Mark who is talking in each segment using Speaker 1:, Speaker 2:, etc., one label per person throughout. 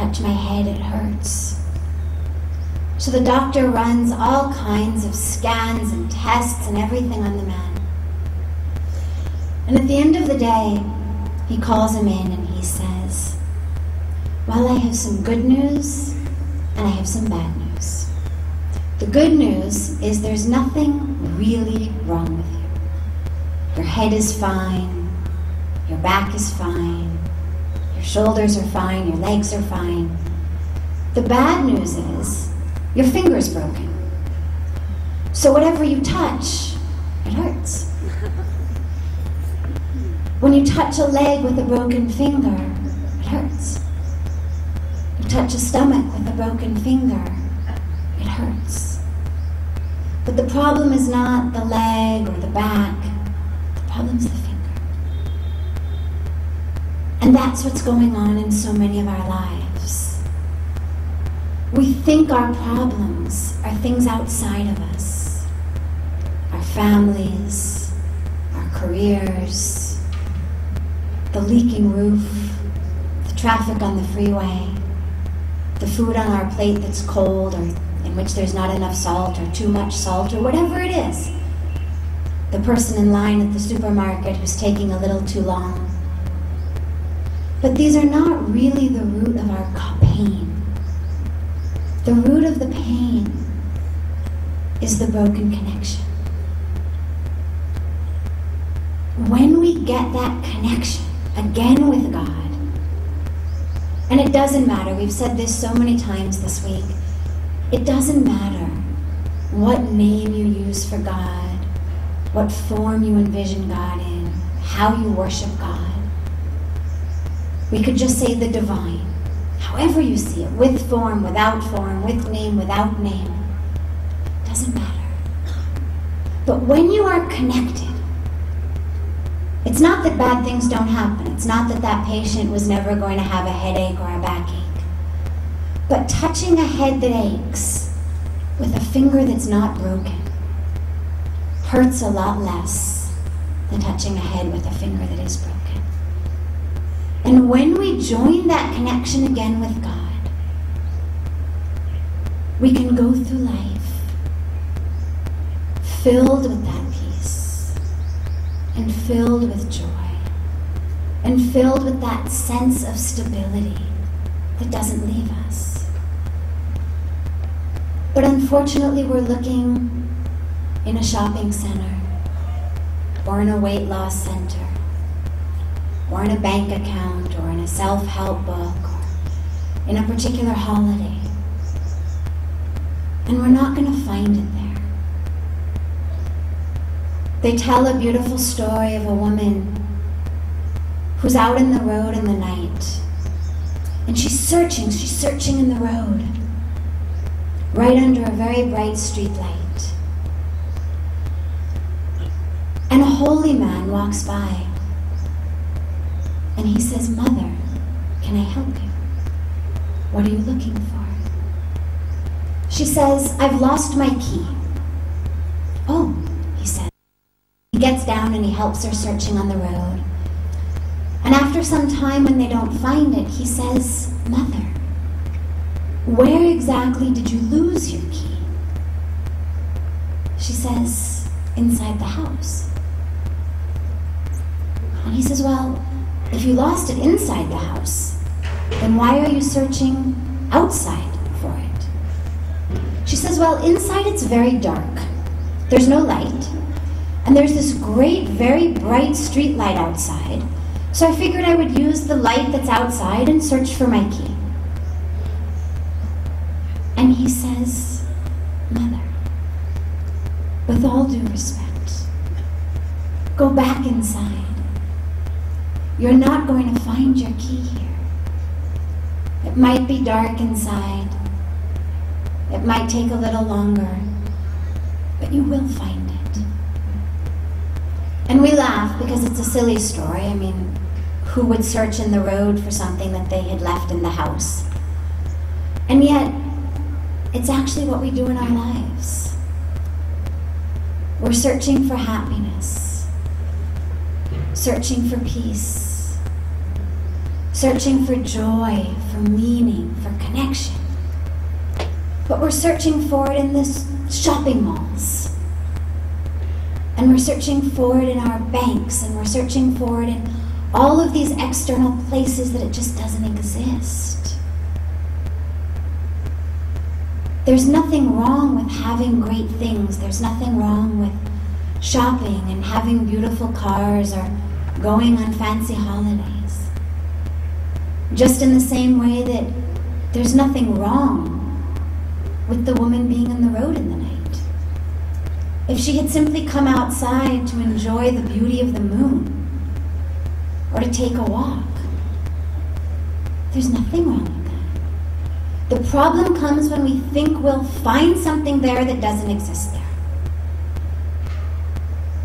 Speaker 1: touch my head, it hurts. So the doctor runs all kinds of scans and tests and everything on the man. And at the end of the day, he calls him in and he says, well, I have some good news and I have some bad news. The good news is there's nothing really wrong with you. Your head is fine, your back is fine, your shoulders are fine, your legs are fine. The bad news is your finger's broken. So whatever you touch, it hurts. When you touch a leg with a broken finger, it hurts. You touch a stomach with a broken finger, it hurts. But the problem is not the leg or the back, the problem's the finger. And that's what's going on in so many of our lives. We think our problems are things outside of us. Our families, our careers, the leaking roof, the traffic on the freeway, the food on our plate that's cold or in which there's not enough salt or too much salt or whatever it is. The person in line at the supermarket who's taking a little too long. But these are not really the root of our pain. The root of the pain is the broken connection. When we get that connection again with God, and it doesn't matter, we've said this so many times this week, it doesn't matter what name you use for God, what form you envision God in, how you worship God. We could just say the divine, however you see it, with form, without form, with name, without name. It doesn't matter. But when you are connected, it's not that bad things don't happen. It's not that that patient was never going to have a headache or a backache. But touching a head that aches with a finger that's not broken hurts a lot less than touching a head with a finger that is broken. And when we join that connection again with God, we can go through life filled with that peace, and filled with joy, and filled with that sense of stability that doesn't leave us. But unfortunately, we're looking in a shopping center, or in a weight loss center, or in a bank account, or in a self-help book, or in a particular holiday. And we're not going to find it there. They tell a beautiful story of a woman who's out in the road in the night. And she's searching in the road, right under a very bright street light. And a holy man walks by. And he says, "Mother, can I help you? What are you looking for?" She says, "I've lost my key." "Oh," he says. He gets down and he helps her searching on the road. And after some time, when they don't find it, he says, "Mother, where exactly did you lose your key?" She says, "Inside the house." And he says, "Well, if you lost it inside the house, then why are you searching outside for it?" She says, "Well, inside it's very dark. There's no light. And there's this great, very bright street light outside. So I figured I would use the light that's outside and search for my key." And he says, "Mother, with all due respect, go back inside. You're not going to find your key here. It might be dark inside. It might take a little longer, but you will find it." And we laugh because it's a silly story. I mean, who would search in the road for something that they had left in the house? And yet, it's actually what we do in our lives. We're searching for happiness, searching for peace, searching for joy, for meaning, connection. But we're searching for it in this shopping malls. And we're searching for it in our banks, and we're searching for it in all of these external places that it just doesn't exist. There's nothing wrong with having great things. There's nothing wrong with shopping and having beautiful cars or going on fancy holidays. Just in the same way that there's nothing wrong with the woman being on the road in the night. If she had simply come outside to enjoy the beauty of the moon or to take a walk, there's nothing wrong with that. The problem comes when we think we'll find something there that doesn't exist there.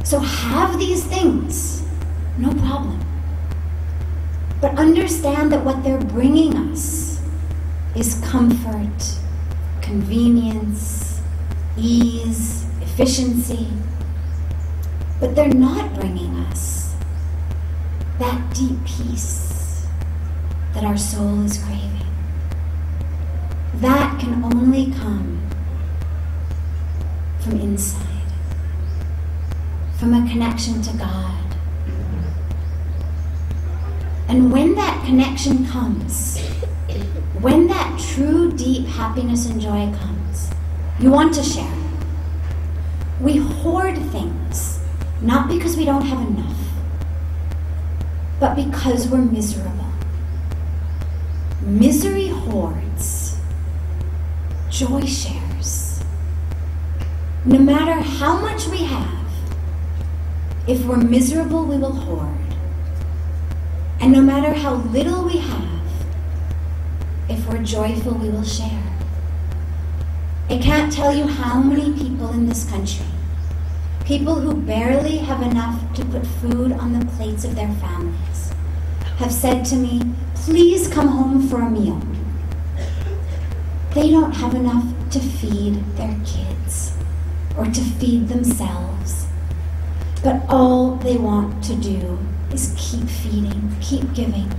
Speaker 1: So have these things, no problem. But understand that what they're bringing us is comfort, convenience, ease, efficiency. But they're not bringing us that deep peace that our soul is craving. That can only come from inside, from a connection to God. And when that connection comes, when that true deep happiness and joy comes, you want to share. We hoard things, not because we don't have enough, but because we're miserable. Misery hoards, joy shares. No matter how much we have, if we're miserable, we will hoard. And no matter how little we have, if we're joyful, we will share. I can't tell you how many people in this country, people who barely have enough to put food on the plates of their families, have said to me, please come home for a meal. They don't have enough to feed their kids or to feed themselves, but all they want to do is keep feeding, keep giving.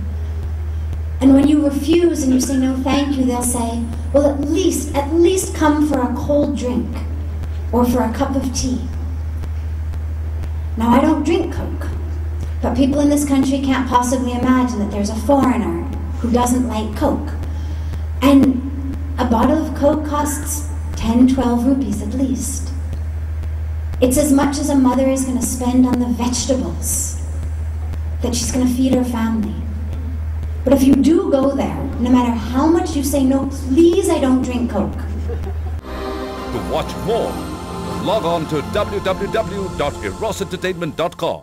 Speaker 1: And when you refuse and you say no thank you, they'll say, well, at least come for a cold drink or for a cup of tea. Now, I don't drink Coke, but people in this country can't possibly imagine that there's a foreigner who doesn't like Coke. And a bottle of Coke costs 10, 12 rupees at least. It's as much as a mother is going to spend on the vegetables that she's going to feed her family. But if you do go there, no matter how much you say, no, please, I don't drink Coke.
Speaker 2: To watch more, log on to www.erosentertainment.com.